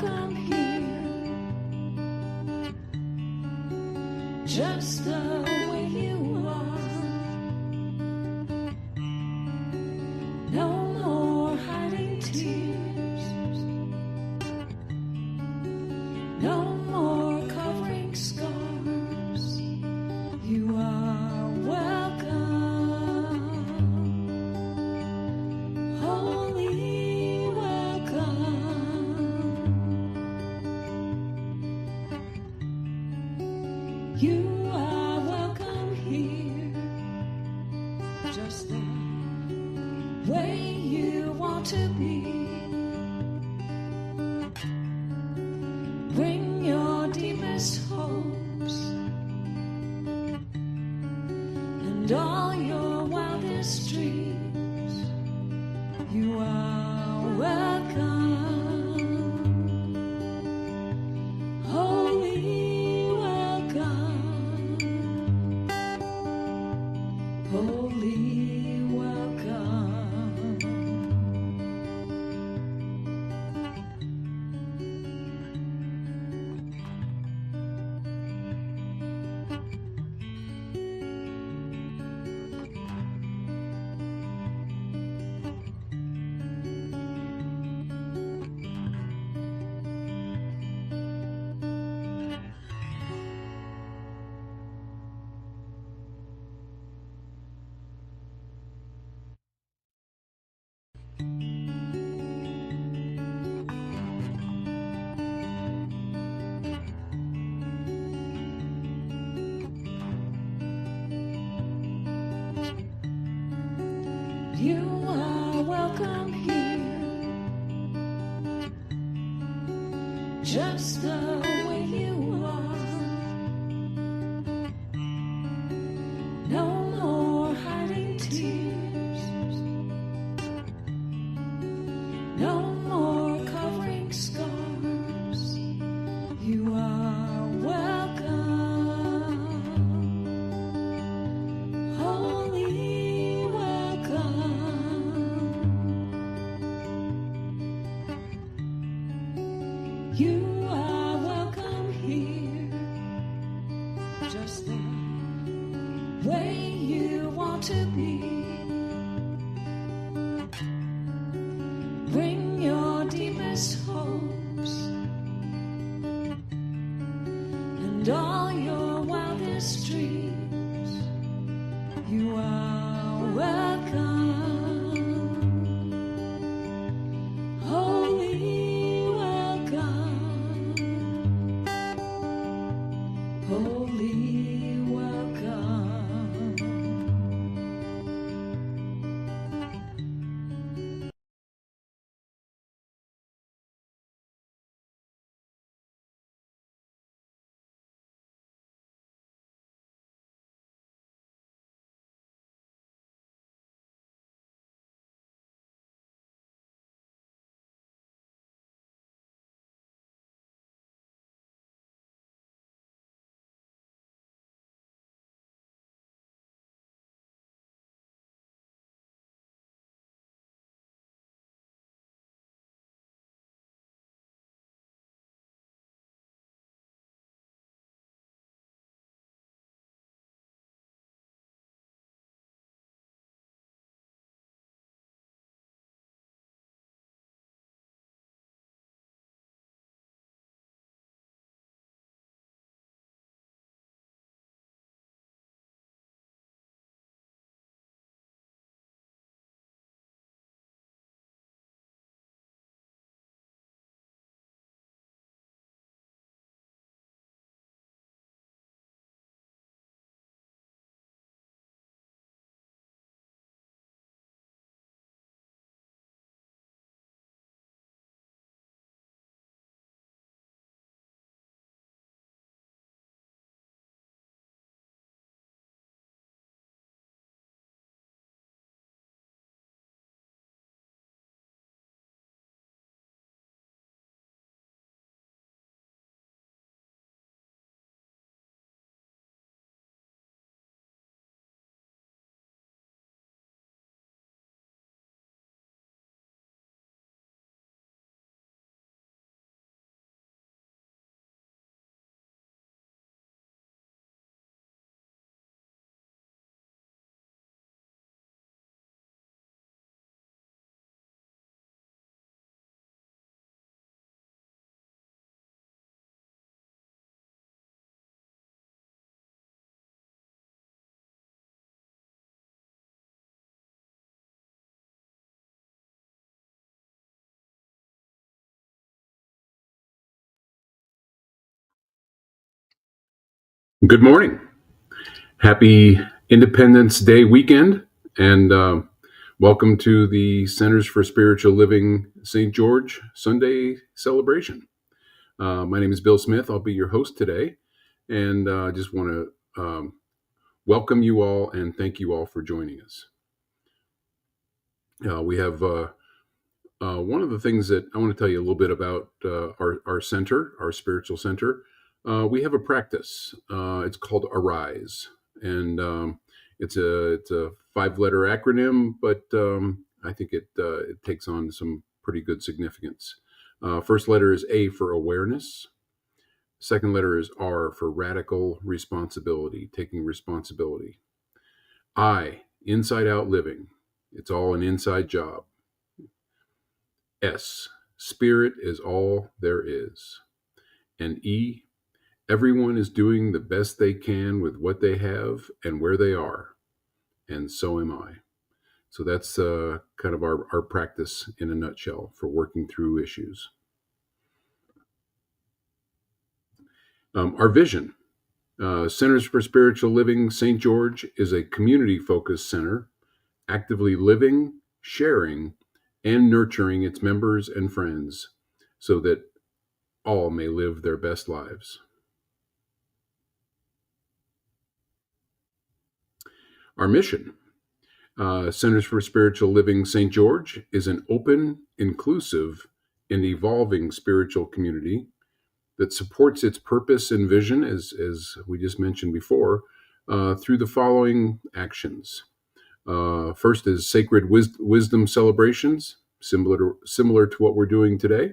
welcome here, just the way you are. No more hiding tears, no more covering scars. You are welcome, holy welcome. You are welcome here, just the way you want to be. Bring your deepest hopes and all your wildest dreams. You are welcome, holy welcome, holy welcome. You are welcome here, just the way you are. No more hiding tears, no more covering scars. You are welcome, holy welcome. You are welcome here, just the way you want to be. Bring your deepest hopes and all your wildest dreams. You are welcome, holy welcome, holy welcome. Good morning. Happy Independence Day weekend, and welcome to the Centers for Spiritual Living St. George Sunday celebration. My name is Bill Smith. I'll be your host today, and I just want to welcome you all and thank you all for joining us. We have one of the things that I want to tell you a little bit about our center, our spiritual center. We have a practice. It's called Arise, and it's a 5-letter acronym, but I think it takes on some pretty good significance. First letter is A for awareness. Second letter is R for radical responsibility, taking responsibility. I, inside out living. It's all an inside job. S, spirit is all there is. And E, everyone is doing the best they can with what they have and where they are. And so am I. So that's kind of our practice in a nutshell for working through issues. Our vision. Centers for Spiritual Living St. George is a community-focused center, actively living, sharing, and nurturing its members and friends so that all may live their best lives. Our mission. Centers for Spiritual Living St. George is an open, inclusive, and evolving spiritual community that supports its purpose and vision, as we just mentioned before, through the following actions. First is sacred wisdom celebrations, similar to what we're doing today.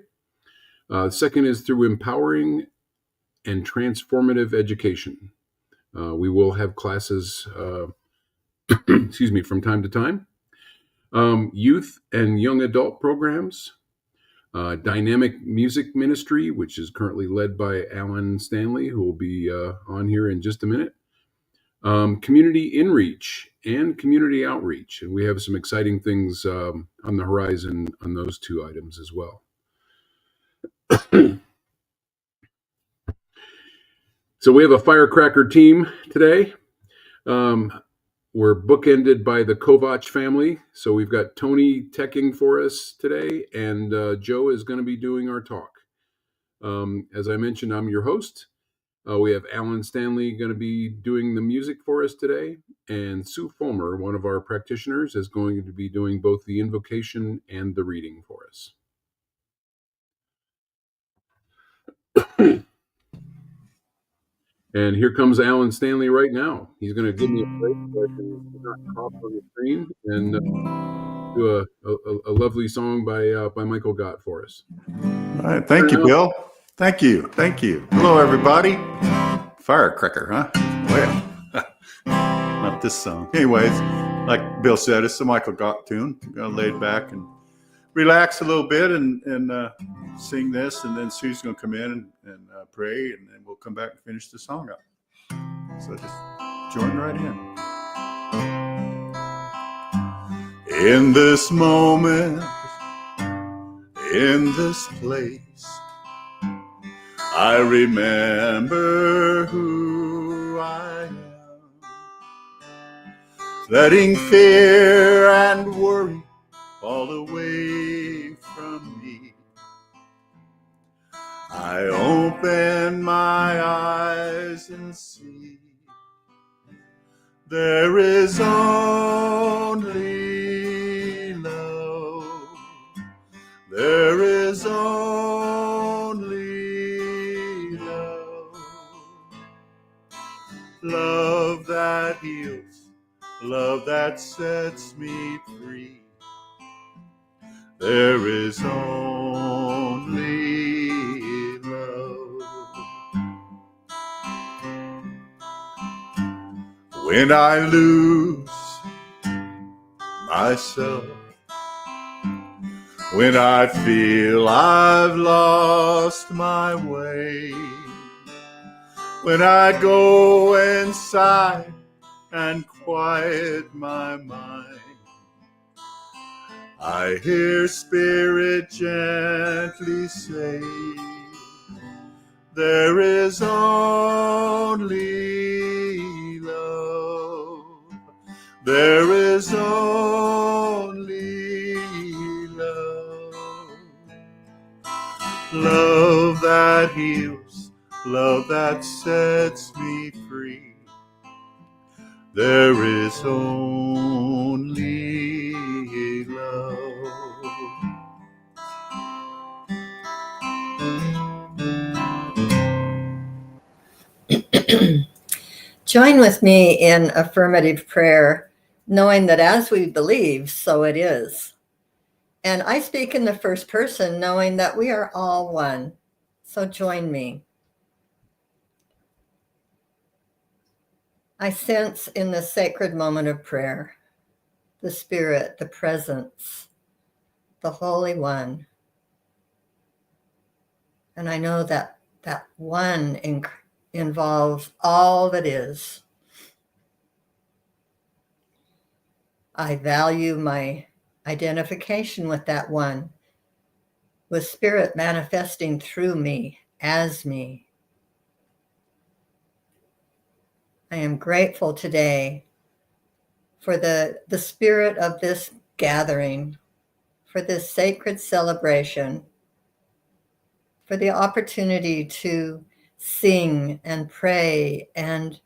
Second is through empowering and transformative education. We will have classes, from time to time. Youth and young adult programs. Dynamic music ministry, which is currently led by Alan Stanley, who will be on here in just a minute. Community inreach and community outreach. And we have some exciting things on the horizon on those two items as well. So we have a firecracker team today. We're bookended by the Kovach family. So we've got Tony teching for us today, and Joe is going to be doing our talk. As I mentioned, I'm your host. We have Alan Stanley going to be doing the music for us today, and Sue Fulmer, one of our practitioners, is going to be doing both the invocation and the reading for us. And here comes Alan Stanley right now. He's going to give me a break so I can not cough on the screen and do a lovely song by Michael Gott for us. All right. Thank you, Bill. Thank you. Hello, everybody. Firecracker, huh? Well, not this song. Anyways, like Bill said, it's a Michael Gott tune. I'm going to lay back and relax a little bit and sing this, and then Sue's going to come in and pray, and then we'll come back and finish the song up. So just join right in. In this moment, in this place, I remember who I am, letting fear and worry fall away from me. I open my eyes and see there is only love. There is only love. Love that heals, love that sets me free. There is only love. When I lose myself, when I feel I've lost my way, when I go inside and quiet my mind, I hear Spirit gently say, There is only love. There is only love. Love that heals, love that sets me free. There is only love. Join with me in affirmative prayer, knowing that as we believe, so it is. And I speak in the first person, knowing that we are all one. So join me. I sense in this sacred moment of prayer, the Spirit, the presence, the Holy One. And I know that that one involves all that is. I value my identification with that one, with Spirit manifesting through me, as me. I am grateful today for the spirit of this gathering, for this sacred celebration, for the opportunity to sing and pray and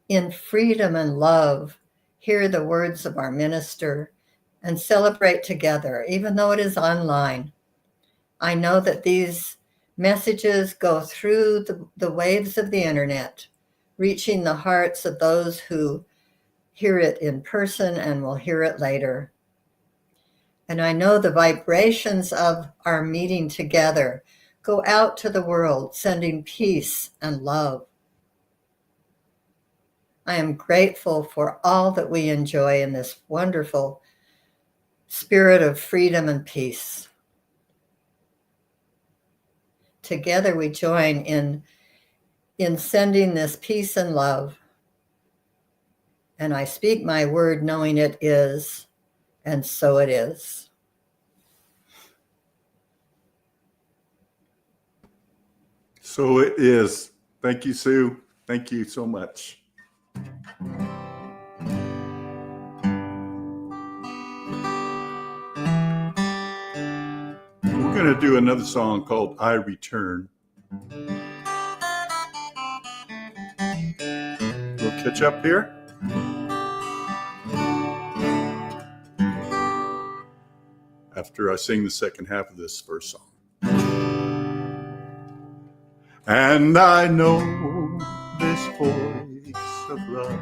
in freedom and love hear the words of our minister and celebrate together, even though it is online. I know that these messages go through the waves of the internet, reaching the hearts of those who hear it in person and will hear it later. And I know the vibrations of our meeting together go out to the world, sending peace and love. I am grateful for all that we enjoy in this wonderful spirit of freedom and peace. Together we join in sending this peace and love. And I speak my word knowing it is, and so it is. So it is. Thank you, Sue. Thank you so much. We're going to do another song called I Return. We'll catch up here. After I sing the second half of this first song. And I know this voice of love,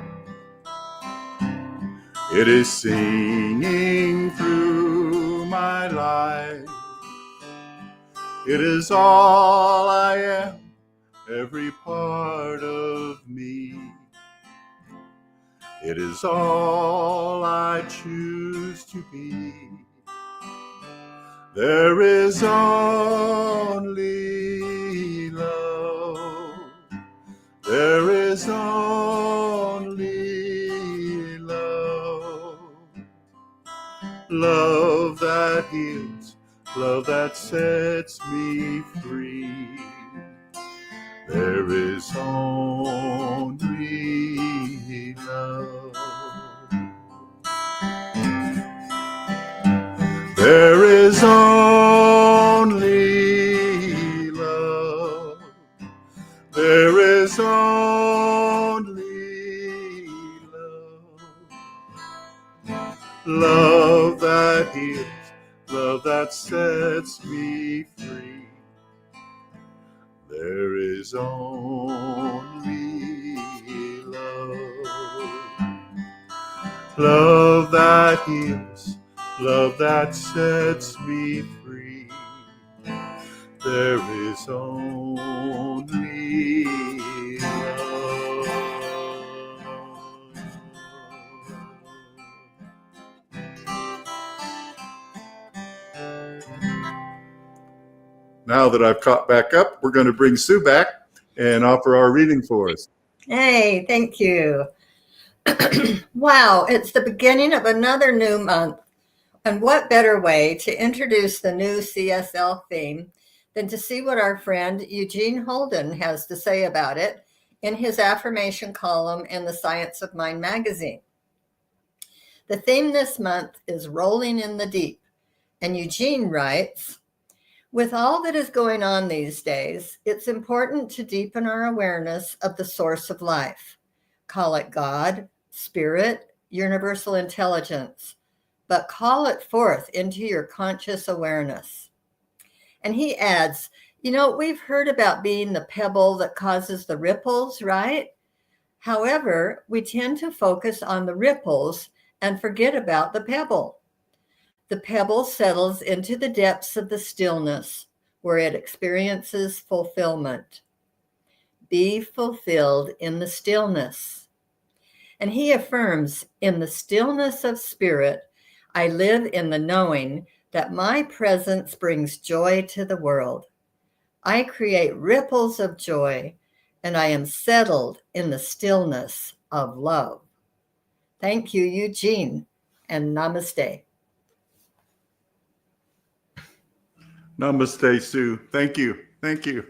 it is singing through my life. It is all I am, every part of me. It is all I choose to be. There is only love. There is only love. Love that heals, love that sets me free. There is only love. There is only love. There is only love. Love that heals, love that sets me free. There is only love. Love that heals, love that sets me free. There is only love. Now that I've caught back up, we're going to bring Sue back and offer our reading for us. Hey, thank you. Wow, it's the beginning of another new month. And what better way to introduce the new CSL theme than to see what our friend Eugene Holden has to say about it in his affirmation column in the Science of Mind magazine. The theme this month is Rolling in the Deep, and Eugene writes, with all that is going on these days, it's important to deepen our awareness of the source of life. Call it God, spirit, universal intelligence, but call it forth into your conscious awareness. And he adds, we've heard about being the pebble that causes the ripples, right? However, we tend to focus on the ripples and forget about the pebble. The pebble settles into the depths of the stillness where it experiences fulfillment. Be fulfilled in the stillness. And he affirms, in the stillness of spirit, I live in the knowing that my presence brings joy to the world. I create ripples of joy, and I am settled in the stillness of love. Thank you, Eugene, and namaste. Namaste, Sue. Thank you. Thank you.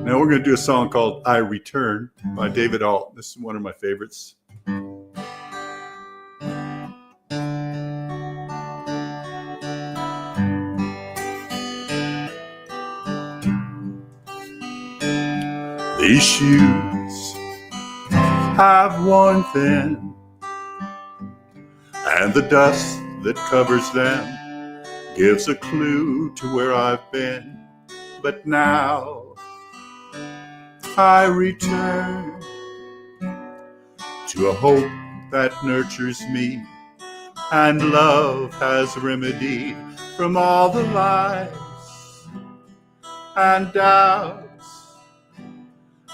Now we're going to do a song called I Return by David Alt. This is one of my favorites. These shoes have worn thin, and the dust that covers them gives a clue to where I've been. But now I return to a hope that nurtures me, and love has remedied from all the lies and doubts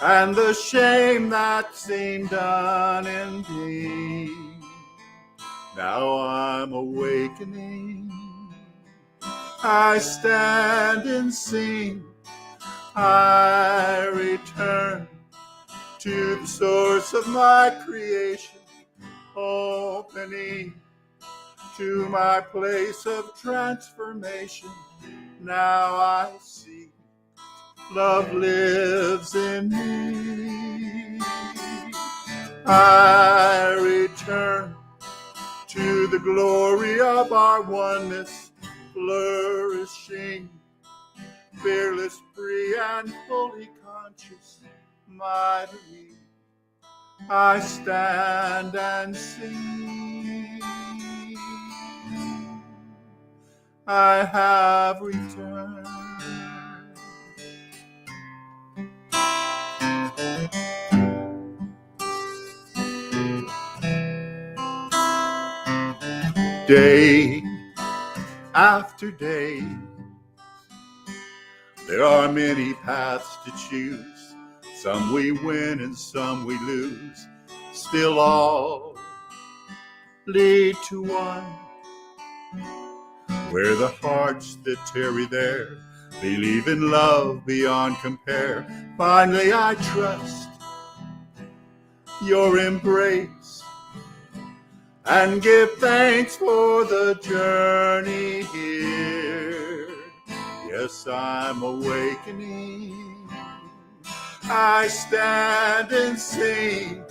and the shame that seemed unending. Now I'm awakening. I stand and sing. I return to the source of my creation, opening to my place of transformation. Now I see love lives in me. I return to the glory of our oneness, flourishing, fearless, free, and fully conscious. Mightily I stand and sing. I have returned. Day after day, there are many paths to choose. Some we win and some we lose. Still all lead to one, where the hearts that tarry there believe in love beyond compare. Finally I trust your embrace and give thanks for the journey here. Yes, I'm awakening. I stand and sing.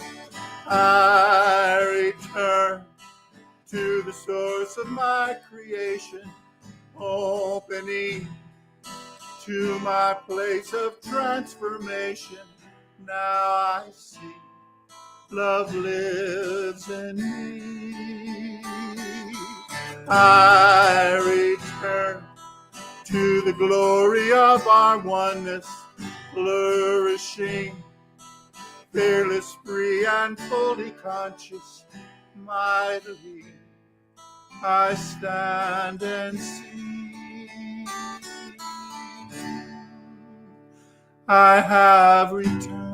I return to the source of my creation, opening to my place of transformation. Now I see love lives in me. I return to the glory of our oneness, flourishing, fearless, free, and fully conscious. Mightily I stand and see. I have returned.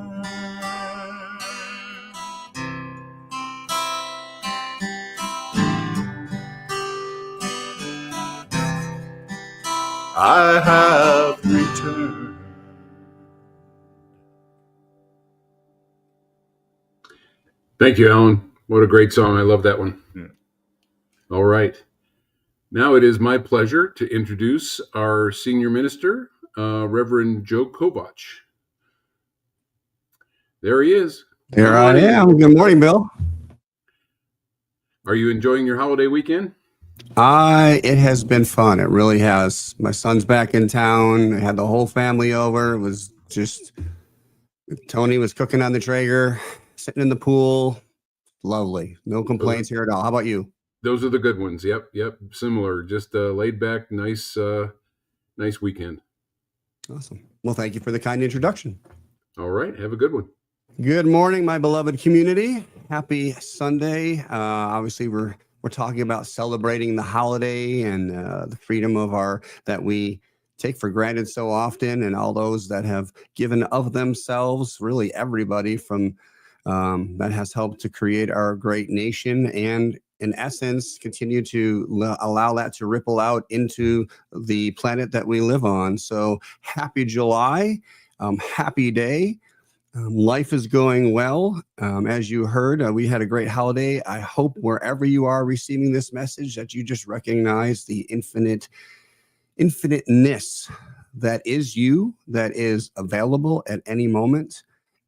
I have returned. Thank you, Alan. What a great song. I love that one. Yeah. All right. Now it is my pleasure to introduce our senior minister, Reverend Joe Kovach. There he is. Here I am. Good morning, Bill. Are you enjoying your holiday weekend? It has been fun. It really has. My son's back in town. I had the whole family over. It was just, Tony was cooking on the Traeger, sitting in the pool. Lovely. No complaints here at all. How about you? Those are the good ones. Yep. Similar. Just laid back, nice weekend. Awesome. Well, thank you for the kind introduction. All right. Have a good one. Good morning, my beloved community. Happy Sunday. Obviously, we're talking about celebrating the holiday and the freedom of that we take for granted so often, and all those that have given of themselves, really everybody from that has helped to create our great nation, and in essence, continue to allow that to ripple out into the planet that we live on. So happy July, happy day. Life is going well. As you heard, we had a great holiday. I hope wherever you are receiving this message that you just recognize the infiniteness that is you, that is available at any moment,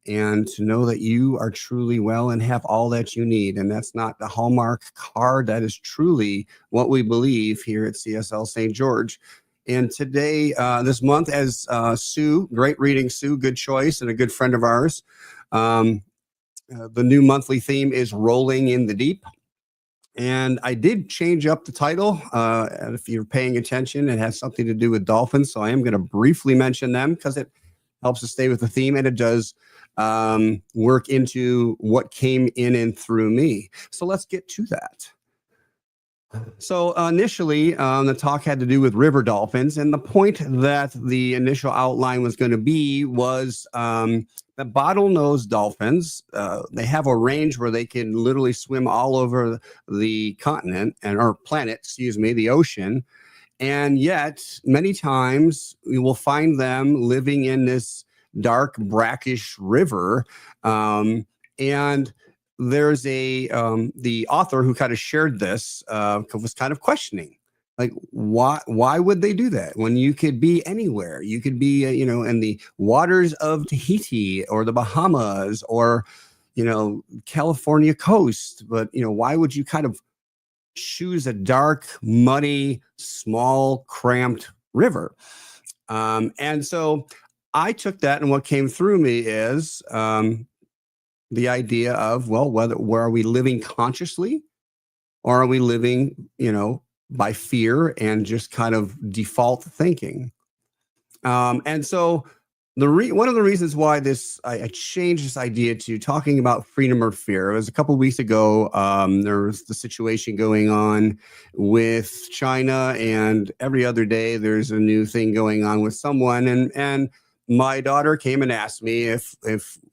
and to know that you are truly well and have all that you need. And that's not the Hallmark card. That is truly what we believe here at CSL St. George. And today, this month, as Sue, great reading, Sue, good choice, and a good friend of ours. The new monthly theme is Rolling in the Deep. And I did change up the title. And if you're paying attention, it has something to do with dolphins. So I am going to briefly mention them because it helps us stay with the theme, and it does work into what came in and through me. So let's get to that. So initially, the talk had to do with river dolphins, and the point that the initial outline was going to be was the bottlenose dolphins. They have a range where they can literally swim all over the continent or planet, excuse me, the ocean, and yet many times we will find them living in this dark, brackish river, and there's the author who kind of shared this was kind of questioning, like, why would they do that when you could be anywhere? You could be in the waters of Tahiti or the Bahamas or California coast, but why would you kind of choose a dark, muddy, small, cramped river? And so I took that, and what came through me is the idea of, well, where are we living consciously, or are we living, by fear and just kind of default thinking? And so one of the reasons why I changed this idea to talking about freedom or fear. It was a couple of weeks ago. There was the situation going on with China, and every other day there's a new thing going on with someone, and my daughter came and asked me if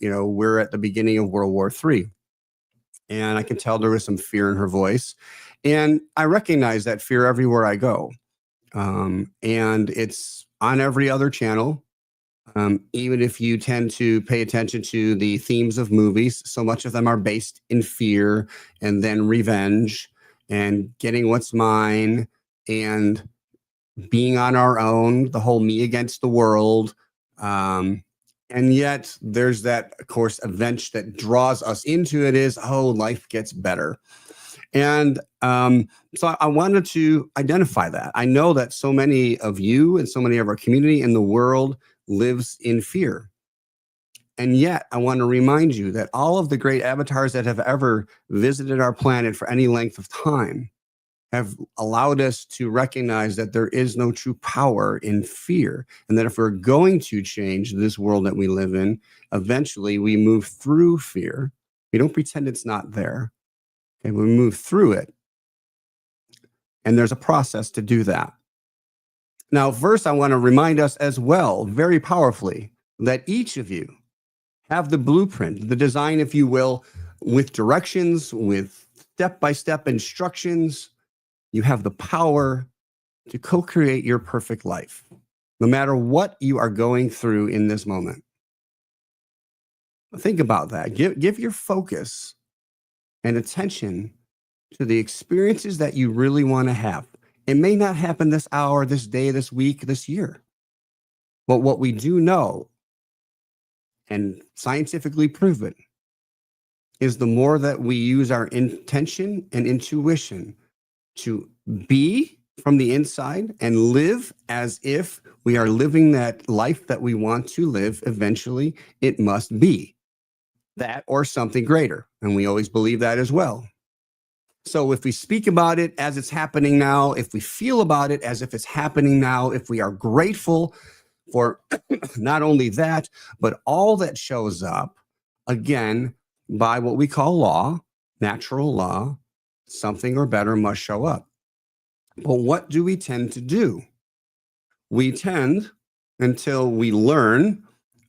we're at the beginning of World War III. And I could tell there was some fear in her voice. And I recognize that fear everywhere I go. And it's on every other channel. Even if you tend to pay attention to the themes of movies, so much of them are based in fear and then revenge and getting what's mine and being on our own, the whole me against the world. And yet there's that, of course, event that draws us into it is, life gets better. And so I wanted to identify that. I know that so many of you and so many of our community in the world lives in fear. And yet I want to remind you that all of the great avatars that have ever visited our planet for any length of time have allowed us to recognize that there is no true power in fear, and that if we're going to change this world that we live in, eventually we move through fear. We don't pretend it's not there. Okay, we move through it, and there's a process to do that. Now, first, I want to remind us as well, very powerfully, that each of you have the blueprint, the design, if you will, with directions, with step-by-step instructions. You have the power to co-create your perfect life, no matter what you are going through in this moment. Think about that. Give your focus and attention to the experiences that you really want to have. It may not happen this hour, this day, this week, this year. But what we do know, and scientifically proven, is the more that we use our intention and intuition to be from the inside and live as if we are living that life that we want to live, eventually it must be that or something greater. And we always believe that as well. So if we speak about it as it's happening now, if we feel about it as if it's happening now, if we are grateful for not only that, but all that shows up, again, by what we call law, natural law, something or better must show up. But what do we tend to do? We tend, until we learn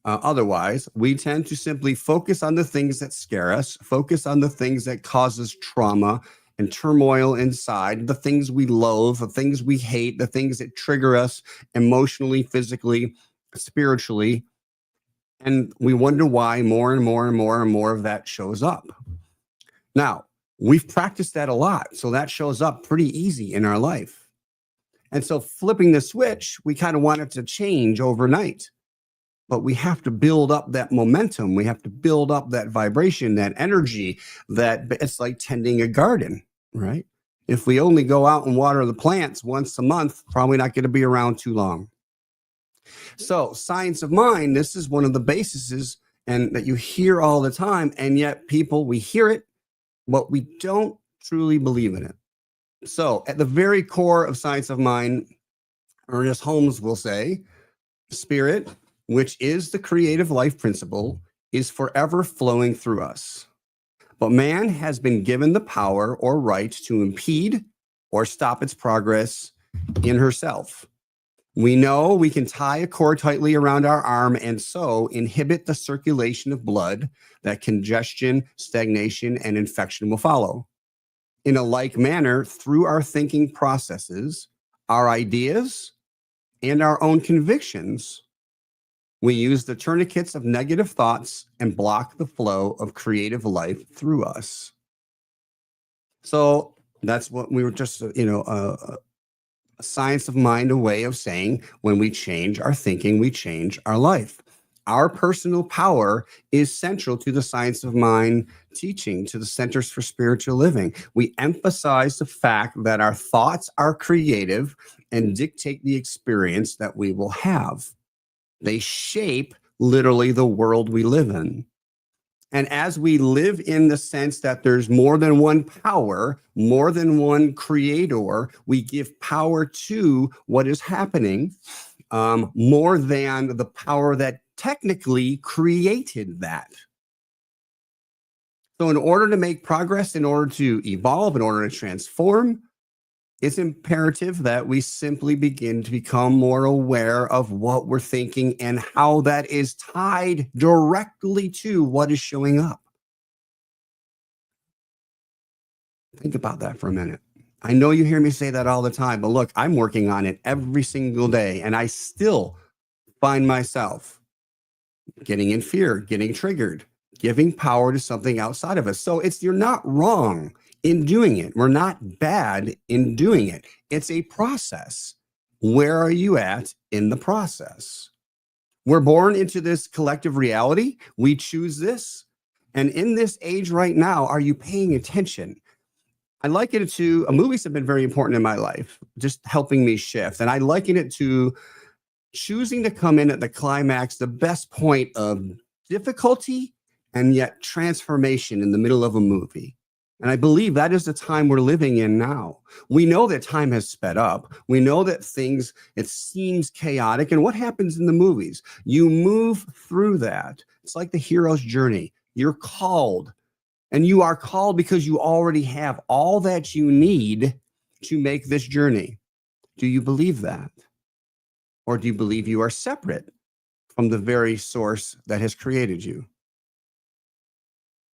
otherwise, we tend to simply focus on the things that scare us, focus on the things that cause us trauma and turmoil inside, the things we loathe, the things we hate, the things that trigger us emotionally, physically, spiritually. And we wonder why more and more and more and more of that shows up. Now, we've practiced that a lot, so that shows up pretty easy in our life. And so flipping the switch, we kind of want it to change overnight. But we have to build up that momentum. We have to build up that vibration, that energy, that it's like tending a garden, right? If we only go out and water the plants once a month, probably not going to be around too long. So science of mind, this is one of the bases and that you hear all the time. And yet people, we hear it, but we don't truly believe in it. So at the very core of science of mind, Ernest Holmes will say, spirit, which is the creative life principle, is forever flowing through us. But man has been given the power or right to impede or stop its progress in herself. We know we can tie a cord tightly around our arm and so inhibit the circulation of blood, that congestion, stagnation, and infection will follow. In a like manner, through our thinking processes, our ideas, and our own convictions, we use the tourniquets of negative thoughts and block the flow of creative life through us. So that's what we were just, a science of mind, a way of saying when we change our thinking, we change our life. Our personal power is central to the science of mind teaching, to the Centers for Spiritual Living. We emphasize the fact that our thoughts are creative and dictate the experience that we will have. They shape literally the world we live in. And as we live in the sense that there's more than one power, more than one creator, we give power to what is happening more than the power that technically created that. So in order to make progress, in order to evolve, in order to transform, it's imperative that we simply begin to become more aware of what we're thinking and how that is tied directly to what is showing up. Think about that for a minute. I know you hear me say that all the time, but look, I'm working on it every single day, and I still find myself getting in fear, getting triggered, giving power to something outside of us. So you're not wrong in doing it. We're not bad in doing it. It's a process. Where are you at in the process? We're born into this collective reality. We choose this. And in this age right now, are you paying attention? I liken it to movies have been very important in my life, just helping me shift. And I liken it to choosing to come in at the climax, the best point of difficulty and yet transformation in the middle of a movie. And I believe that is the time we're living in now. We know that time has sped up. We know that things, it seems chaotic. And what happens in the movies? You move through that. It's like the hero's journey. You're called. And you are called because you already have all that you need to make this journey. Do you believe that? Or do you believe you are separate from the very source that has created you?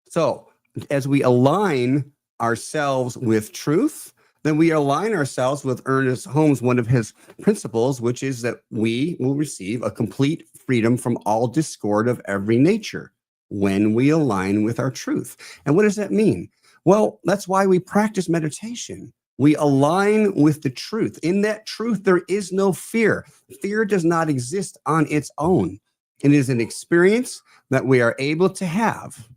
So, as we align ourselves with truth, then we align ourselves with Ernest Holmes, one of his principles, which is that we will receive a complete freedom from all discord of every nature when we align with our truth. And what does that mean? Well, that's why we practice meditation. We align with the truth. In that truth, there is no fear. Fear does not exist on its own. It is an experience that we are able to have.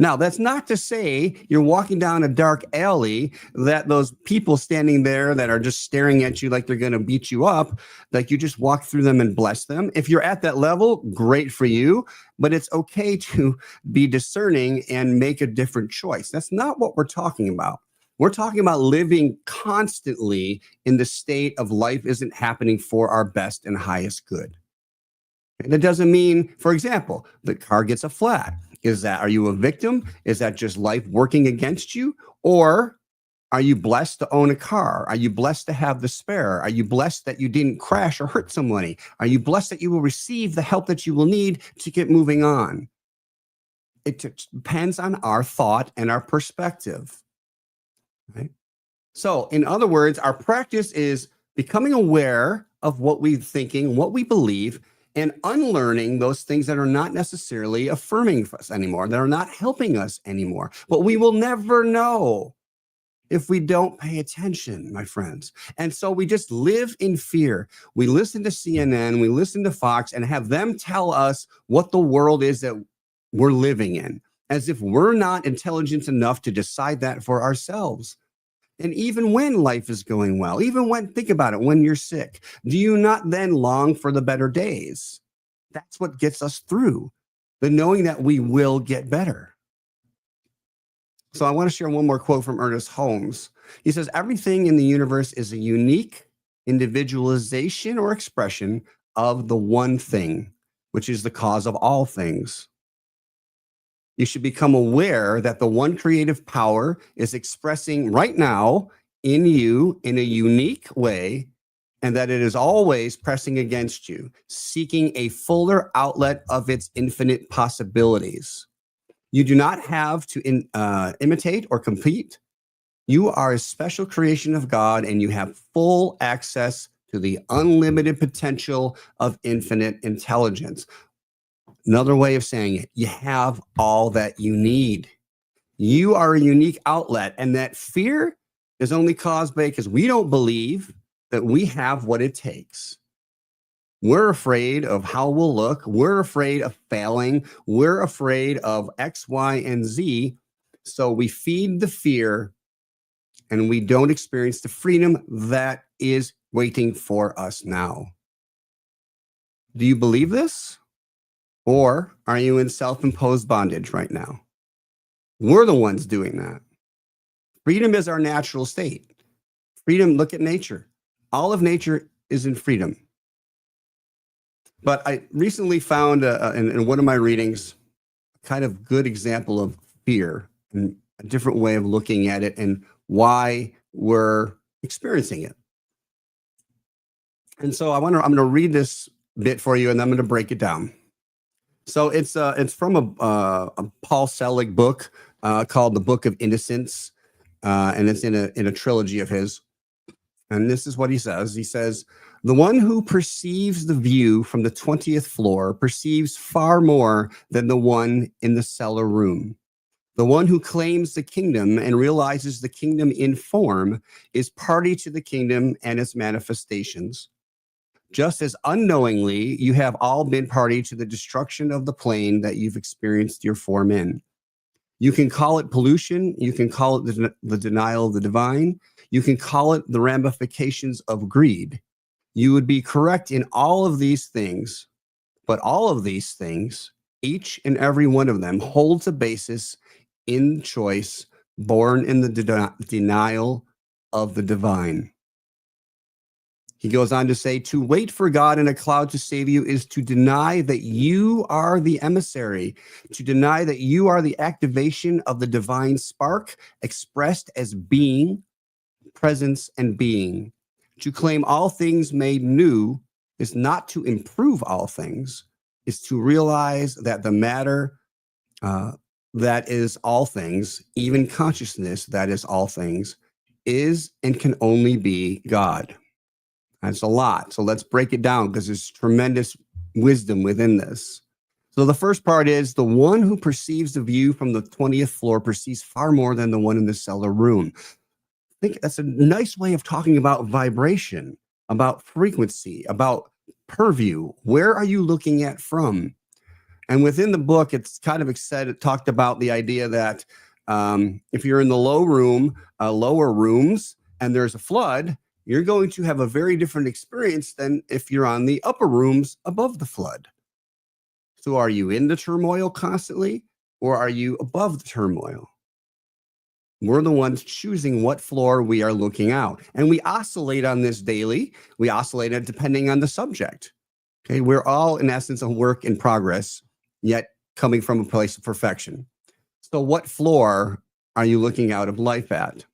Now, that's not to say you're walking down a dark alley that those people standing there that are just staring at you like they're going to beat you up, like you just walk through them and bless them. If you're at that level, great for you, but it's okay to be discerning and make a different choice. That's not what we're talking about. We're talking about living constantly in the state of life isn't happening for our best and highest good. And that doesn't mean, for example, the car gets a flat. Are you a victim? Is that just life working against you? Or are you blessed to own a car? Are you blessed to have the spare? Are you blessed that you didn't crash or hurt somebody? Are you blessed that you will receive the help that you will need to get moving on? It depends on our thought and our perspective. Right? So, in other words, our practice is becoming aware of what we're thinking, what we believe, and unlearning those things that are not necessarily affirming us anymore, that are not helping us anymore. But we will never know if we don't pay attention, my friends. And so we just live in fear. We listen to CNN, we listen to Fox, and have them tell us what the world is that we're living in, as if we're not intelligent enough to decide that for ourselves. And even when life is going well, even when, think about it, when you're sick, do you not then long for the better days? That's what gets us through, the knowing that we will get better. So I want to share one more quote from Ernest Holmes. He says, everything in the universe is a unique individualization or expression of the one thing, which is the cause of all things. You should become aware that the one creative power is expressing right now in you in a unique way, and that it is always pressing against you, seeking a fuller outlet of its infinite possibilities. You do not have to imitate or compete. You are a special creation of God, and you have full access to the unlimited potential of infinite intelligence. Another way of saying it, you have all that you need. You are a unique outlet, and that fear is only caused by because we don't believe that we have what it takes. We're afraid of how we'll look. We're afraid of failing. We're afraid of X, Y, and Z. So we feed the fear, and we don't experience the freedom that is waiting for us now. Do you believe this? Or are you in self-imposed bondage right now? We're the ones doing that. Freedom is our natural state. Freedom, look at nature. All of nature is in freedom. But I recently found in one of my readings, a kind of good example of fear and a different way of looking at it and why we're experiencing it. And so I'm going to read this bit for you, and I'm going to break it down. So it's from a Paul Selig book called The Book of Innocence, and it's in a trilogy of his. And this is what he says. He says, the one who perceives the view from the 20th floor perceives far more than the one in the cellar room. The one who claims the kingdom and realizes the kingdom in form is party to the kingdom and its manifestations. Just as unknowingly, you have all been party to the destruction of the plane that you've experienced your form in. You can call it pollution. You can call it the denial of the divine. You can call it the ramifications of greed. You would be correct in all of these things, but all of these things, each and every one of them, holds a basis in choice born in the denial of the divine. He goes on to say, to wait for God in a cloud to save you is to deny that you are the emissary, to deny that you are the activation of the divine spark expressed as being, presence, and being. To claim all things made new is not to improve all things, is to realize that the matter that is all things, even consciousness that is all things, is and can only be God. That's a lot. So let's break it down because there's tremendous wisdom within this. So the first part is the one who perceives the view from the 20th floor perceives far more than the one in the cellar room. I think that's a nice way of talking about vibration, about frequency, about purview. Where are you looking at from? And within the book, it's kind of it talked about the idea that if you're in the lower rooms, and there's a flood, you're going to have a very different experience than if you're on the upper rooms above the flood. So are you in the turmoil constantly, or are you above the turmoil? We're the ones choosing what floor we are looking out. And we oscillate on this daily. We oscillate it depending on the subject. Okay, we're all, in essence, a work in progress, yet coming from a place of perfection. So what floor are you looking out of life at?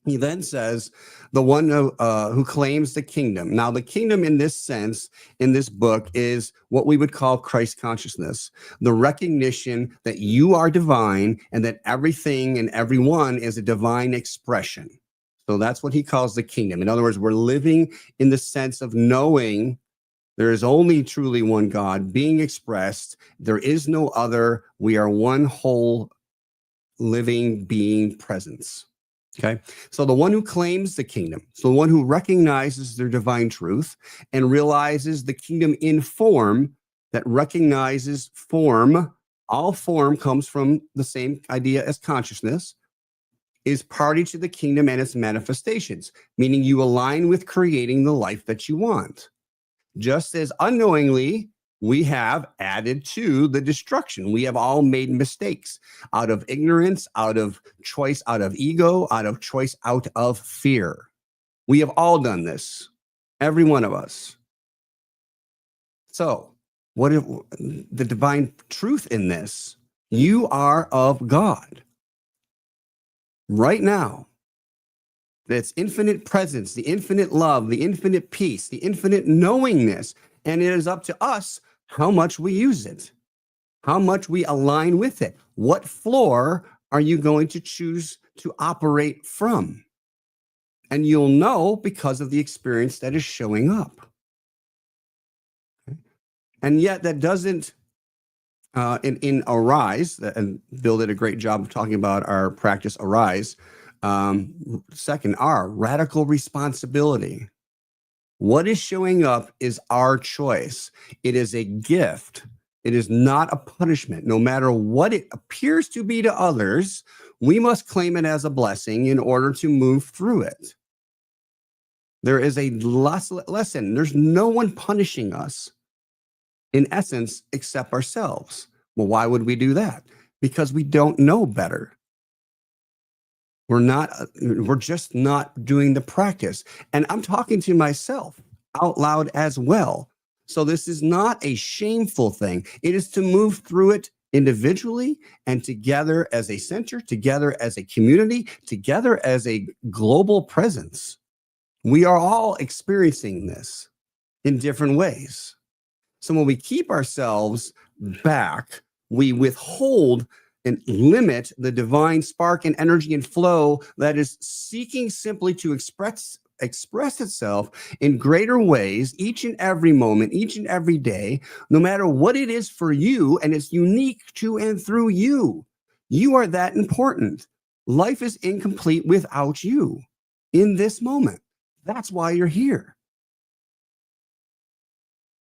He then says, the one who claims the kingdom. Now, the kingdom in this sense, in this book, is what we would call Christ consciousness, the recognition that you are divine and that everything and everyone is a divine expression. So that's what he calls the kingdom. In other words, we're living in the sense of knowing there is only truly one God being expressed. There is no other. We are one whole living being presence. Okay, so the one who claims the kingdom, so the one who recognizes their divine truth and realizes the kingdom in form, that recognizes form, all form comes from the same idea as consciousness, is party to the kingdom and its manifestations, meaning you align with creating the life that you want. Just as unknowingly, we have added to the destruction. We have all made mistakes out of ignorance, out of choice, out of ego, out of choice, out of fear. We have all done this, every one of us. So, what if the divine truth in this? You are of God. Right now, that's infinite presence, the infinite love, the infinite peace, the infinite knowingness. And it is up to us how much we use it, how much we align with it. What floor are you going to choose to operate from? And you'll know because of the experience that is showing up. Okay. And yet that doesn't, in Arise, and Bill did a great job of talking about our practice Arise. Second R, radical responsibility. What is showing up is our choice. It is a gift. It is not a punishment. No matter what it appears to be to others, we must claim it as a blessing in order to move through it. There is a lesson. There's no one punishing us, in essence, except ourselves. Well, why would we do that? Because we don't know better. We're just not doing the practice. And I'm talking to myself out loud as well. So this is not a shameful thing. It is to move through it individually and together as a center, together as a community, together as a global presence. We are all experiencing this in different ways. So when we keep ourselves back, we withhold and limit the divine spark and energy and flow that is seeking simply to express itself in greater ways each and every moment, each and every day, no matter what it is for you, and it's unique to and through you. You are that important. Life is incomplete without you in this moment. That's why you're here.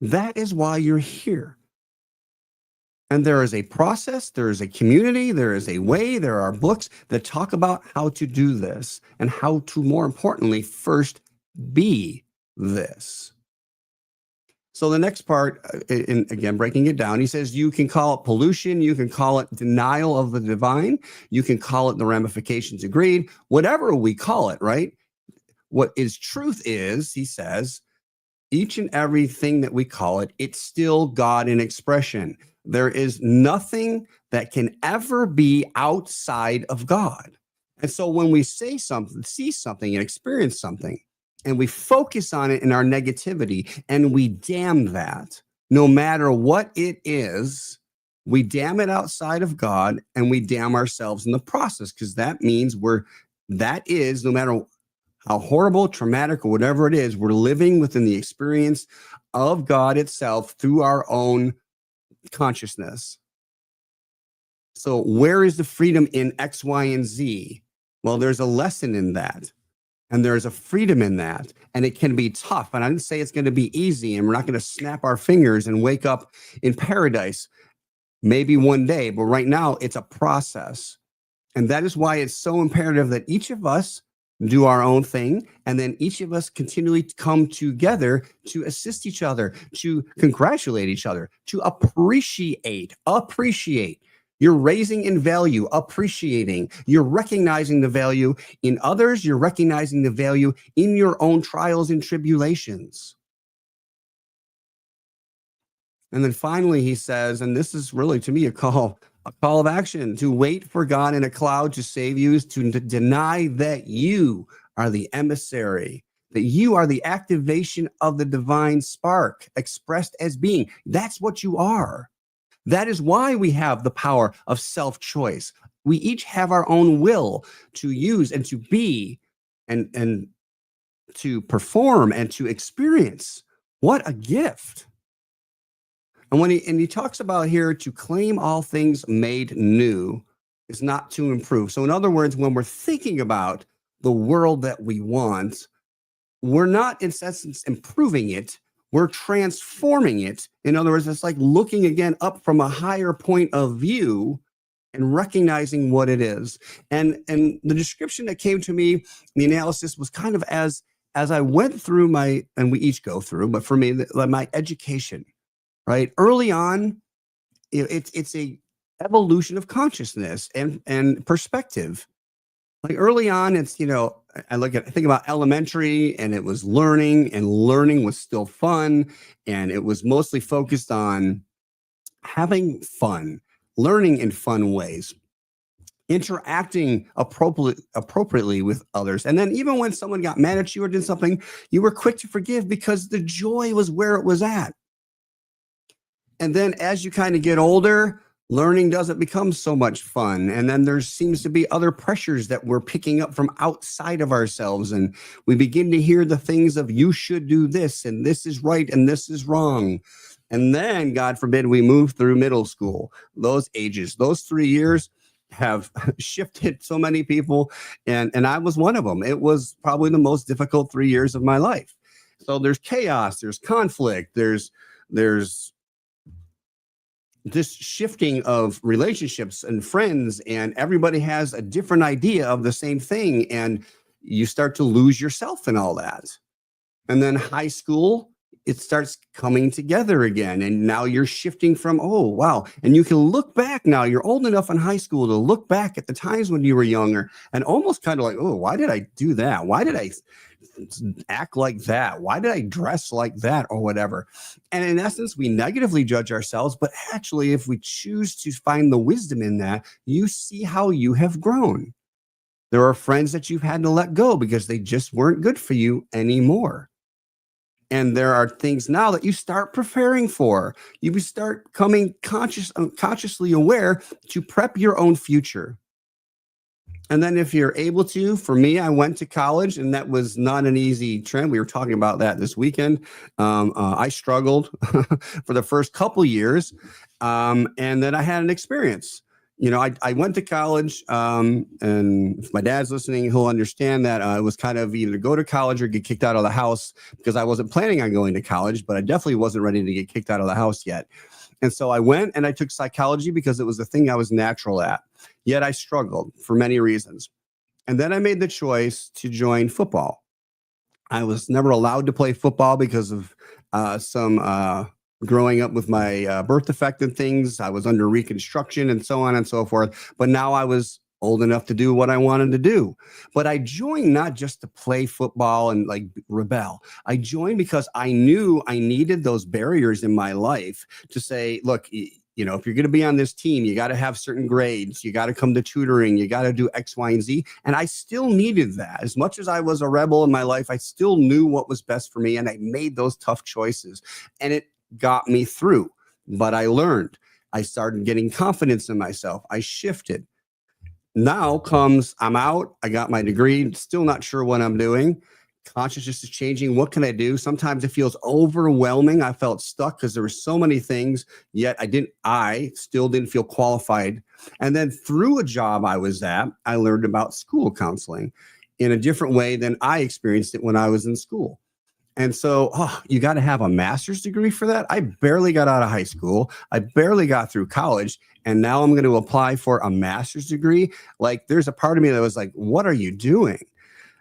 That is why you're here. And there is a process, there is a community, there is a way, there are books that talk about how to do this and how to, more importantly, first be this. So the next part, again, breaking it down, he says you can call it pollution, you can call it denial of the divine, you can call it the ramifications of greed, whatever we call it, right? What is truth is, he says, each and everything that we call it, it's still God in expression. There is nothing that can ever be outside of God. And so when we say something, see something, and experience something, and we focus on it in our negativity, and we damn that, no matter what it is, we damn it outside of God, and we damn ourselves in the process, because that means that is, no matter how horrible, traumatic, or whatever it is, we're living within the experience of God itself through our own consciousness. So where is the freedom in X, Y, and Z? Well, there's a lesson in that. And there's a freedom in that. And it can be tough. And I didn't say it's going to be easy. And we're not going to snap our fingers and wake up in paradise. Maybe one day. But right now, it's a process. And that is why it's so imperative that each of us do our own thing. And then each of us continually come together to assist each other, to congratulate each other, to appreciate. You're raising in value, appreciating. You're recognizing the value in others. You're recognizing the value in your own trials and tribulations. And then finally, he says, and this is really to me a call of action, to wait for God in a cloud to save you is to deny that you are the emissary, that you are the activation of the divine spark expressed as being. That's what you are. That is why we have the power of self-choice. We each have our own will to use and to be and to perform and to experience. What a gift. And when he talks about here to claim all things made new is not to improve. So in other words, when we're thinking about the world that we want, we're not in essence improving it. We're transforming it. In other words, it's like looking again up from a higher point of view and recognizing what it is. And the description that came to me, the analysis was kind of as I went through and we each go through, but for me, my education, right? Early on, it's a evolution of consciousness and perspective. Like early on, it's, I think about elementary, and it was learning, and learning was still fun. And it was mostly focused on having fun, learning in fun ways, interacting appropriately with others. And then even when someone got mad at you or did something, you were quick to forgive because the joy was where it was at. And then as you kind of get older, learning doesn't become so much fun. And then there seems to be other pressures that we're picking up from outside of ourselves. And we begin to hear the things of you should do this, and this is right, and this is wrong. And then, God forbid, we move through middle school. Those ages, those 3 years have shifted so many people. And I was one of them. It was probably the most difficult 3 years of my life. So there's chaos, there's conflict, there's this shifting of relationships and friends, and everybody has a different idea of the same thing. And you start to lose yourself in all that. And then high school, it starts coming together again. And now you're shifting from, oh, wow. And you can look back now. You're old enough in high school to look back at the times when you were younger and almost kind of like, oh, why did I do that? Why did I act like that? Why did I dress like that or whatever? And in essence, we negatively judge ourselves. But actually, if we choose to find the wisdom in that, you see how you have grown. There are friends that you've had to let go because they just weren't good for you anymore. And there are things now that you start preparing for. You start coming consciously aware to prep your own future. And then if you're able to, for me, I went to college, and that was not an easy trend. We were talking about that this weekend. I struggled for the first couple years, and then I had an experience. I went to college, and if my dad's listening, he'll understand that it was kind of either go to college or get kicked out of the house, because I wasn't planning on going to college, but I definitely wasn't ready to get kicked out of the house yet. And so I went and I took psychology because it was the thing I was natural at. Yet I struggled for many reasons. And then I made the choice to join football. I was never allowed to play football because of some growing up with my birth defect and things. I was under reconstruction and so on and so forth. But now I was old enough to do what I wanted to do. But I joined not just to play football and like rebel. I joined because I knew I needed those barriers in my life to say, look, if you're going to be on this team, you got to have certain grades. You got to come to tutoring. You got to do X, Y, and Z. And I still needed that. As much as I was a rebel in my life, I still knew what was best for me. And I made those tough choices. And it got me through. But I learned. I started getting confidence in myself. I shifted. Now comes, I'm out. I got my degree. Still not sure what I'm doing. consciousness is changing. What can I do? Sometimes it feels overwhelming. I felt stuck because there were so many things, yet I still didn't feel qualified. And then through a job I was at, I learned about school counseling in a different way than I experienced it when I was in school. And so, you got to have a master's degree for that. I barely got out of high school. I barely got through college. And now I'm going to apply for a master's degree. Like, there's a part of me that was like, what are you doing?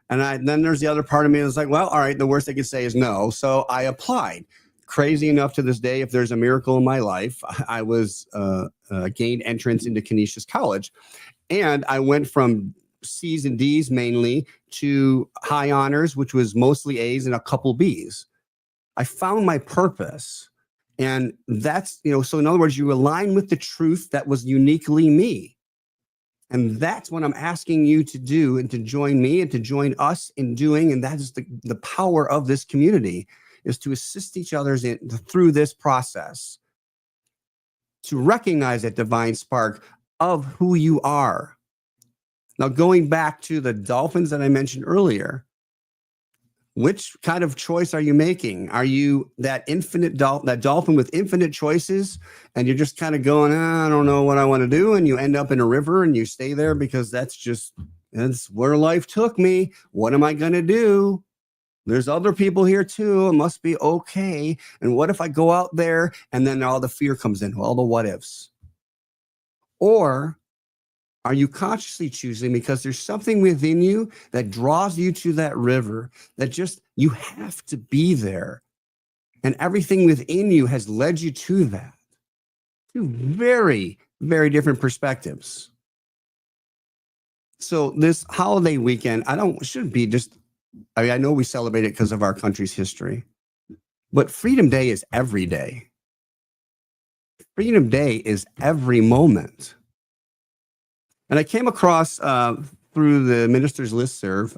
And then there's the other part of me that was like, well, all right, the worst I could say is no. So I applied. Crazy enough, to this day, if there's a miracle in my life, I was gained entrance into Canisius College. And I went from C's and D's mainly to high honors, which was mostly A's and a couple B's. I found my purpose. And that's, so in other words, you align with the truth that was uniquely me. And that's what I'm asking you to do, and to join me and to join us in doing. And that is the power of this community, is to assist each other through this process, to recognize that divine spark of who you are. Now, going back to the dolphins that I mentioned earlier, which kind of choice are you making? Are you that that dolphin with infinite choices, and you're just kind of going, I don't know what I want to do, and you end up in a river and you stay there because that's where life took me. What am I going to do? There's other people here too. It must be okay. And what if I go out there and then all the fear comes in, all the what ifs? Or are you consciously choosing because there's something within you that draws you to that river, that just, you have to be there. And everything within you has led you to that. Two very, very different perspectives. So this holiday weekend, I know we celebrate it because of our country's history, but Freedom Day is every day. Freedom Day is every moment. And I came across through the minister's listserv,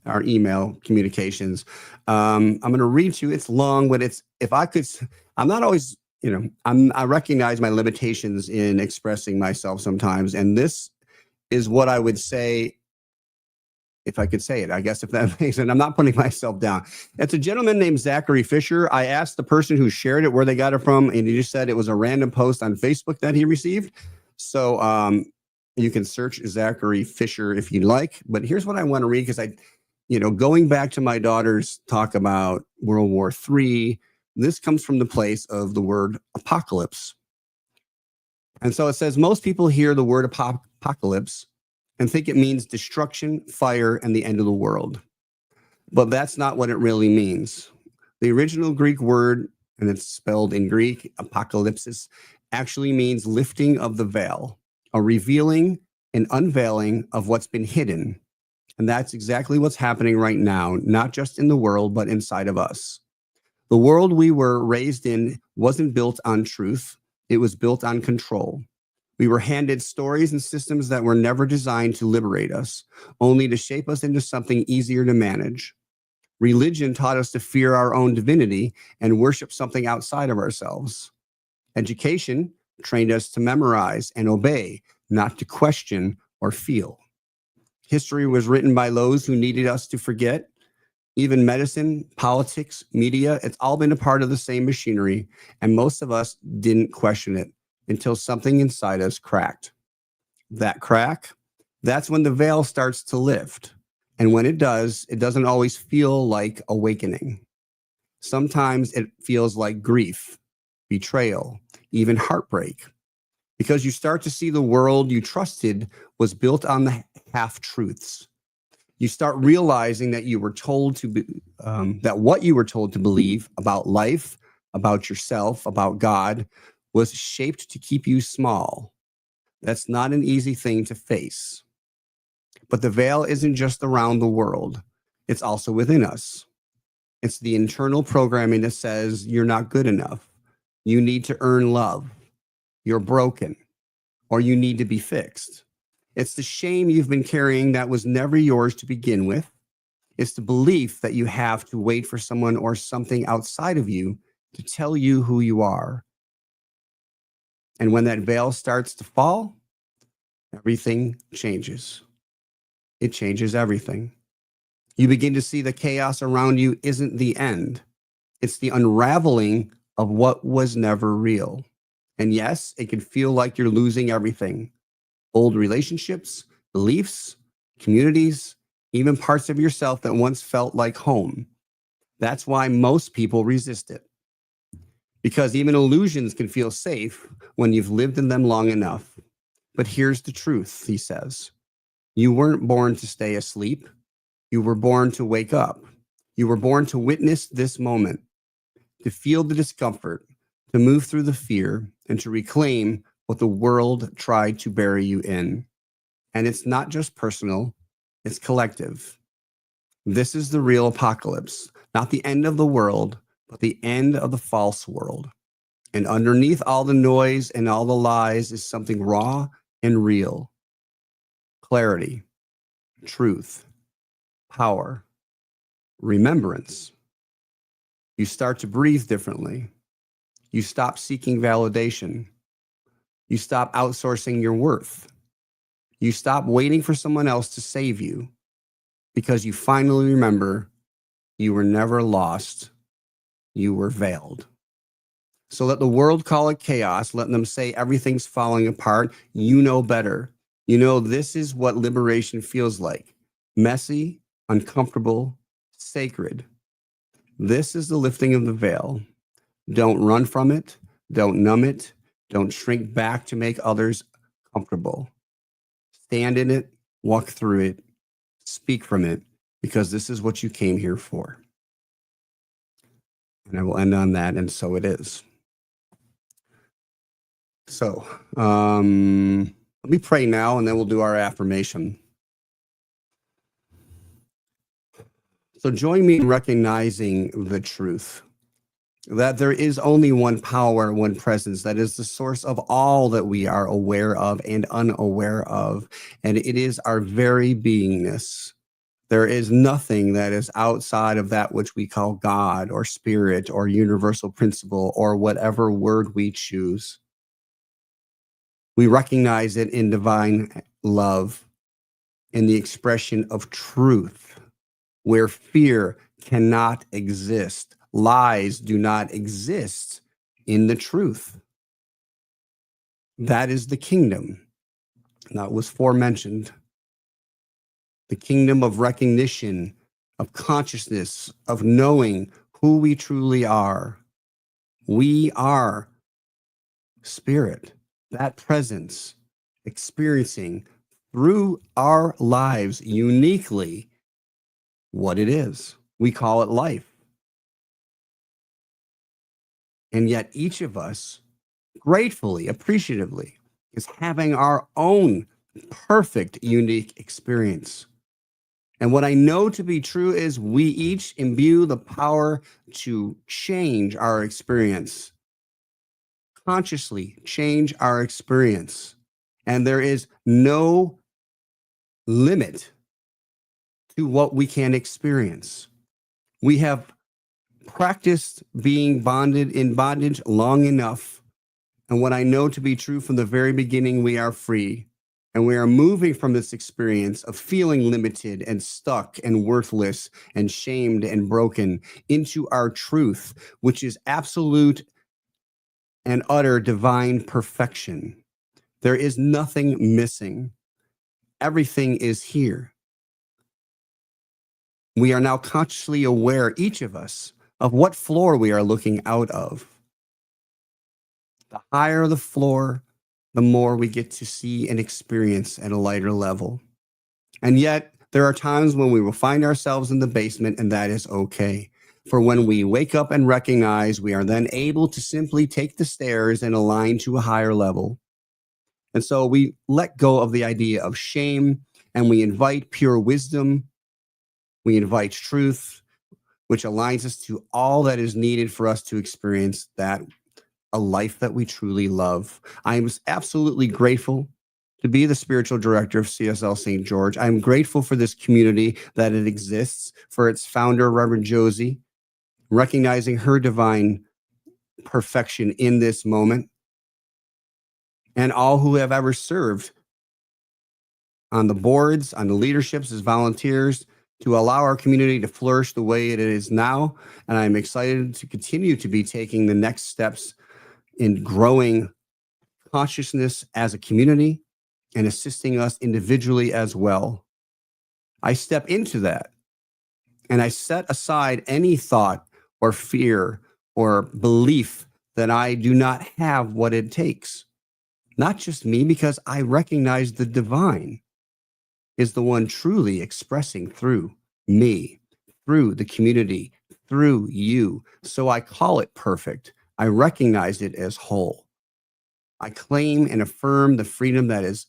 our email communications. I'm going to read to you. It's long, but I'm not always, I recognize my limitations in expressing myself sometimes. And this is what I would say, if I could say it, I guess, if that makes sense. I'm not putting myself down. It's a gentleman named Zachary Fisher. I asked the person who shared it where they got it from, and he just said it was a random post on Facebook that he received. So, you can search Zachary Fisher if you'd like, but here's what I want to read, because going back to my daughter's talk about World War III, this comes from the place of the word apocalypse. And so it says, most people hear the word apocalypse and think it means destruction, fire, and the end of the world. But that's not what it really means. The original Greek word, and it's spelled in Greek, apocalypsis, actually means lifting of the veil, a revealing and unveiling of what's been hidden. And that's exactly what's happening right now, not just in the world, but inside of us. The world we were raised in wasn't built on truth. It was built on control. We were handed stories and systems that were never designed to liberate us, only to shape us into something easier to manage. Religion taught us to fear our own divinity and worship something outside of ourselves. Education trained us to memorize and obey, not to question or feel. History was written by those who needed us to forget. Even medicine, politics, media, it's all been a part of the same machinery, and most of us didn't question it until something inside us cracked. That crack, that's when the veil starts to lift. And when it does, it doesn't always feel like awakening. Sometimes it feels like grief, betrayal, even heartbreak, because you start to see the world you trusted was built on the half-truths. You start realizing that you were told to be, that what you were told to believe about life, about yourself, about God, was shaped to keep you small. That's not an easy thing to face. But the veil isn't just around the world. It's also within us. It's the internal programming that says you're not good enough. You need to earn love. You're broken, or you need to be fixed. It's the shame you've been carrying that was never yours to begin with. It's the belief that you have to wait for someone or something outside of you to tell you who you are. And when that veil starts to fall, everything changes. It changes everything. You begin to see the chaos around you isn't the end. It's the unraveling of what was never real. And yes, it can feel like you're losing everything. Old relationships, beliefs, communities, even parts of yourself that once felt like home. That's why most people resist it. Because even illusions can feel safe when you've lived in them long enough. But here's the truth, he says. You weren't born to stay asleep. You were born to wake up. You were born to witness this moment, to feel the discomfort, to move through the fear, and to reclaim what the world tried to bury you in. And it's not just personal, it's collective. This is the real apocalypse, not the end of the world, but the end of the false world. And underneath all the noise and all the lies is something raw and real. Clarity, truth, power, remembrance. You start to breathe differently. You stop seeking validation. You stop outsourcing your worth. You stop waiting for someone else to save you because you finally remember you were never lost. You were veiled. So let the world call it chaos. Let them say everything's falling apart. You know better. You know this is what liberation feels like. Messy, uncomfortable, sacred. This is the lifting of the veil. Don't run from it. Don't numb it. Don't shrink back to make others comfortable. Stand in it, walk through it, speak from it, because this is what you came here for. And I will end on that, and so it is. So let me pray now, and then we'll do our affirmation. So join me in recognizing the truth that there is only one power, one presence that is the source of all that we are aware of and unaware of, and it is our very beingness. There is nothing that is outside of that which we call God or spirit or universal principle or whatever word we choose. We recognize it in divine love, in the expression of truth, where fear cannot exist. Lies do not exist in the truth. That is the kingdom that was forementioned. The kingdom of recognition, of consciousness, of knowing who we truly are. We are spirit, that presence, experiencing through our lives uniquely what it is. We call it life. And yet each of us, gratefully, appreciatively, is having our own perfect, unique experience. And what I know to be true is we each imbue the power to change our experience, consciously change our experience. And there is no limit to what we can experience. We have practiced being bonded in bondage long enough. And what I know to be true from the very beginning, we are free. And we are moving from this experience of feeling limited and stuck and worthless and shamed and broken into our truth, which is absolute and utter divine perfection. There is nothing missing. Everything is here. We are now consciously aware, each of us, of what floor we are looking out of. The higher the floor, the more we get to see and experience at a lighter level. And yet, there are times when we will find ourselves in the basement, and that is okay. For when we wake up and recognize, we are then able to simply take the stairs and align to a higher level. And so we let go of the idea of shame, and we invite pure wisdom. We invite truth, which aligns us to all that is needed for us to experience that, a life that we truly love. I am absolutely grateful to be the spiritual director of CSL St. George. I'm grateful for this community, that it exists, for its founder, Reverend Josie, recognizing her divine perfection in this moment, and all who have ever served on the boards, on the leaderships as volunteers, to allow our community to flourish the way it is now. And I'm excited to continue to be taking the next steps in growing consciousness as a community and assisting us individually as well. I step into that and I set aside any thought or fear or belief that I do not have what it takes. Not just me, because I recognize the divine is the one truly expressing through me, through the community, through you. So I call it perfect. I recognize it as whole. I claim and affirm the freedom that is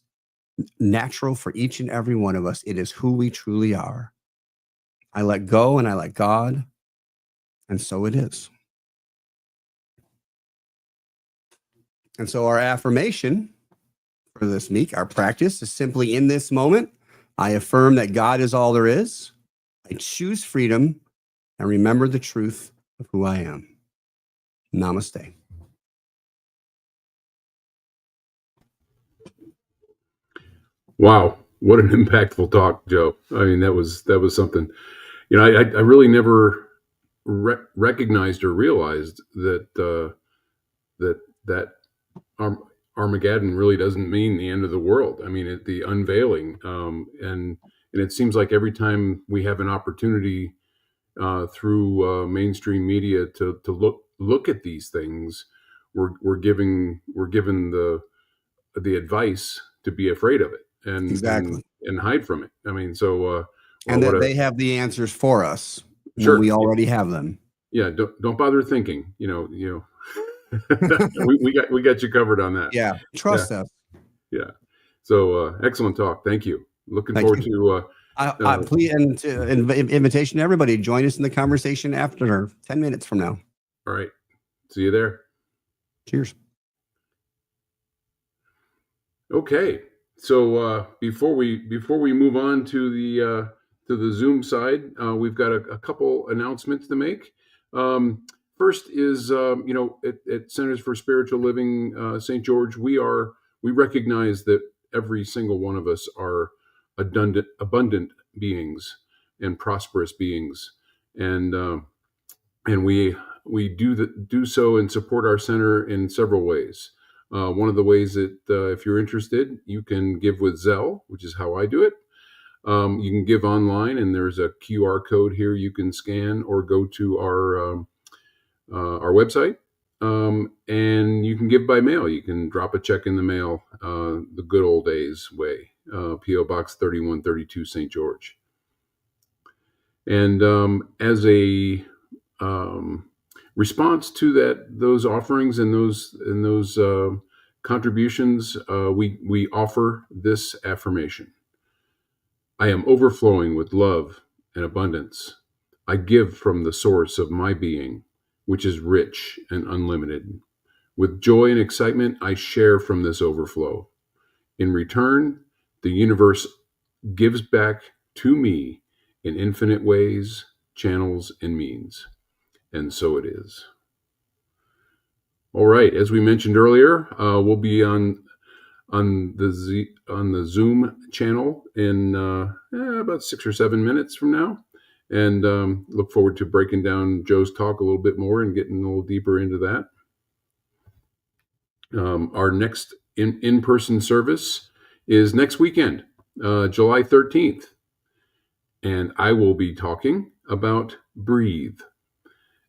natural for each and every one of us. It is who we truly are. I let go and I let God, and so it is. And so our affirmation for this week, our practice is simply in this moment, I affirm that God is all there is. I choose freedom and remember the truth of who I am. Namaste. Wow, what an impactful talk, Joe. I mean, that was something. You know, I really never recognized or realized that that Armageddon really doesn't mean the end of the world. I mean, the unveiling, and it seems like every time we have an opportunity through mainstream media to look at these things, we're given the advice to be afraid of it and Exactly. and hide from it. I mean, so And that they have the answers for us when Sure. we already have them. Yeah, don't bother thinking. we got you covered on that. Yeah, trust us. Yeah. So excellent talk. Thank you. Looking Thank forward you. to Please, and invitation to everybody, join us in the conversation after 10 minutes from now. all right. See you there. Cheers. Okay. So before we move on to the Zoom side, we've got a couple announcements to make. First is at Centers for Spiritual Living St. George, we recognize that every single one of us are abundant beings and prosperous beings, and we do so and support our center in several ways. One of the ways that, if you're interested, you can give with Zelle, which is how I do it. You can give online, and there's a QR code here you can scan or go to our website, and you can give by mail. You can drop a check in the mail, the good old days way, P.O. Box 3132, St. George. And as a response to those offerings and those contributions, we offer this affirmation: I am overflowing with love and abundance. I give from the source of my being, which is rich and unlimited. With joy and excitement, I share from this overflow. In return, the universe gives back to me in infinite ways, channels, and means. And so it is. All right, as we mentioned earlier, we'll be on the Zoom channel in about 6 or 7 minutes from now, and look forward to breaking down Joe's talk a little bit more and getting a little deeper into that. Our next in-person service is next weekend, July 13th, and I will be talking about breathe.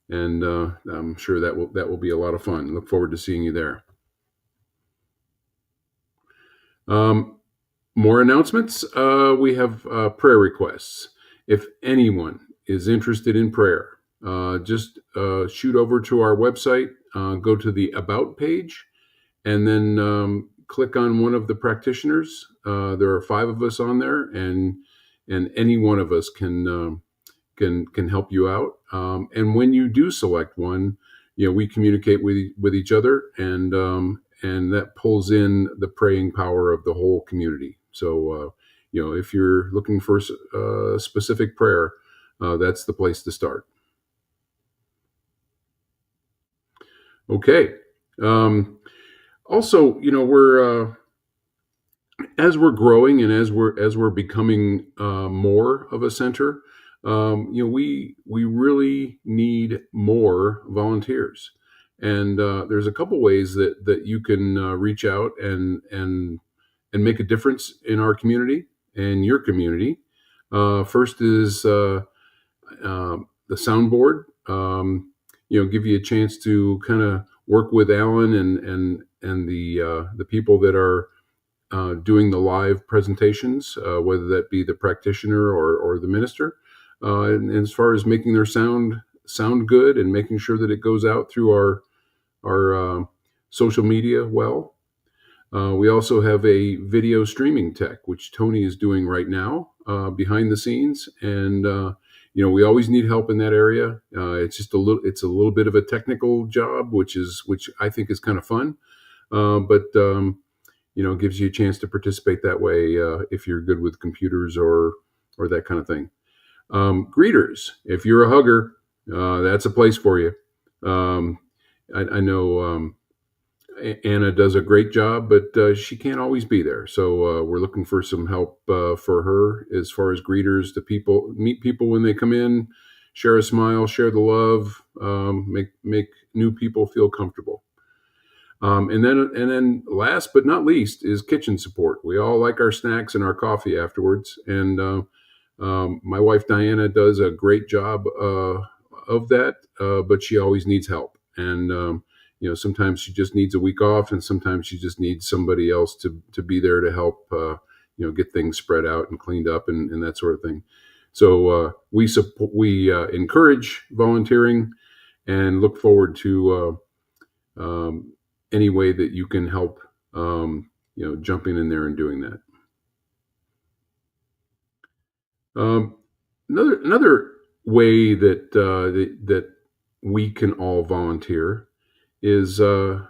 And I'm sure that will be a lot of fun. Look forward to seeing you there. More announcements. We have prayer requests. If anyone is interested in prayer, just shoot over to our website, go to the About page, and then click on one of the practitioners. There are 5 of us on there, and any one of us can help you out. And when you do select one, we communicate with each other, and that pulls in the praying power of the whole community. So, if you're looking for a specific prayer, that's the place to start. Okay. Also, we're as we're growing and as we're becoming more of a center, we really need more volunteers. And there's a couple ways that you can reach out and make a difference in our community and your community. First is the soundboard. Give you a chance to kind of work with Alan and the people that are doing the live presentations, whether that be the practitioner or the minister, and as far as making their sound good and making sure that it goes out through our social media well. We also have a video streaming tech, which Tony is doing right now behind the scenes, and we always need help in that area. It's a little bit of a technical job, which I think is kind of fun, but gives you a chance to participate that way if you're good with computers or that kind of thing. Greeters, if you're a hugger, that's a place for you. I know Anna does a great job, but she can't always be there. So we're looking for some help for her as far as greeters to meet people when they come in, share a smile, share the love, make new people feel comfortable. And then last but not least is kitchen support. We all like our snacks and our coffee afterwards. And my wife, Diana, does a great job of that, but she always needs help. And, sometimes she just needs a week off, and sometimes she just needs somebody else to be there to help, get things spread out and cleaned up and that sort of thing. So we encourage volunteering and look forward to any way that you can help, jumping in there and doing that. Another way that we can all volunteer is a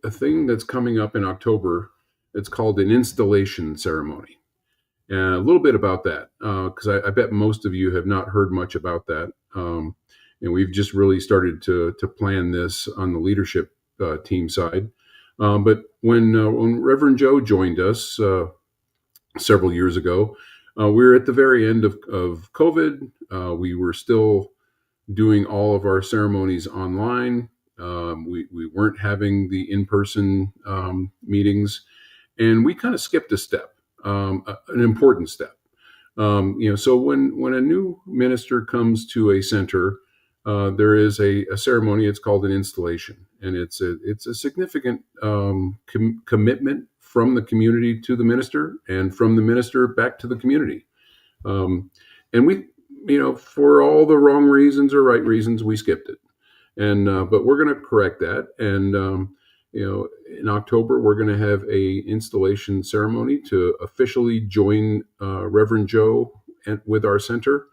thing that's coming up in October. It's called an installation ceremony. And a little bit about that, because I bet most of you have not heard much about that. And we've just really started to plan this on the leadership team side. But when Reverend Joe joined us several years ago, we were at the very end of COVID. We were still doing all of our ceremonies online. We weren't having the in-person meetings, and we kind of skipped a step, an important step. So when a new minister comes to a center, there is a ceremony. It's called an installation, and it's a significant commitment from the community to the minister, and from the minister back to the community. And we, for all the wrong reasons or right reasons, we skipped it. And but we're going to correct that. And in October, we're going to have a installation ceremony to officially join Reverend Joe with our center,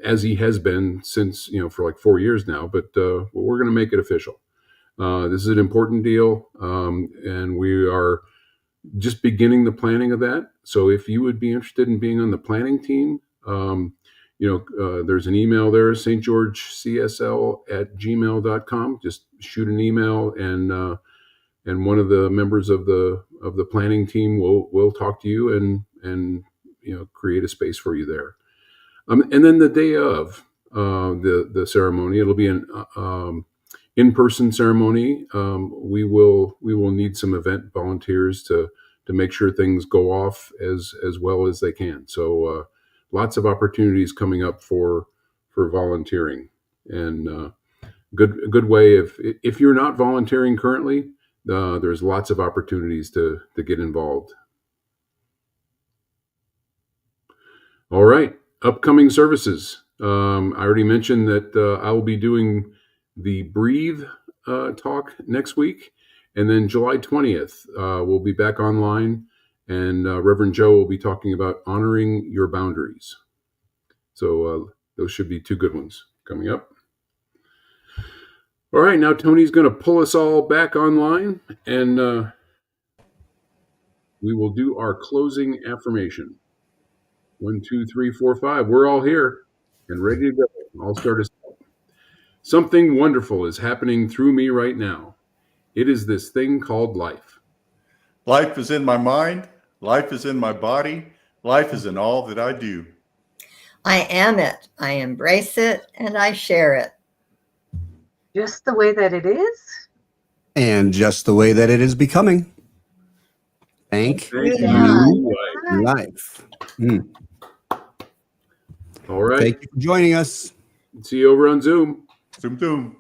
as he has been since for like 4 years now. But we're going to make it official. This is an important deal, and we are just beginning the planning of that. So if you would be interested in being on the planning team, there's an email there, stgeorgecsl@gmail.com. Just shoot an email, and one of the members of the planning team will talk to you and create a space for you there. And then the day of the ceremony, it'll be an in-person ceremony. We will need some event volunteers to make sure things go off as well as they can. So lots of opportunities coming up for volunteering, and good way if you're not volunteering currently, there's lots of opportunities to get involved. All right, upcoming services. I already mentioned that I will be doing the Breathe talk next week, and then July 20th we'll be back online, and Reverend Joe will be talking about honoring your boundaries. So those should be two good ones coming up. All right, now Tony's going to pull us all back online, and we will do our closing affirmation. 1, 2, 3, 4, 5. We're all here and ready to go. I'll start us out. Something wonderful is happening through me right now. It is this thing called life. Life is in my mind. Life is in my body. Life is in all that I do. I am it. I embrace it and I share it. Just the way that it is. And just the way that it is becoming. Thank Thank you. you, Right. life. Mm. All right. Thank you for joining us. See you over on Zoom. Zoom, zoom.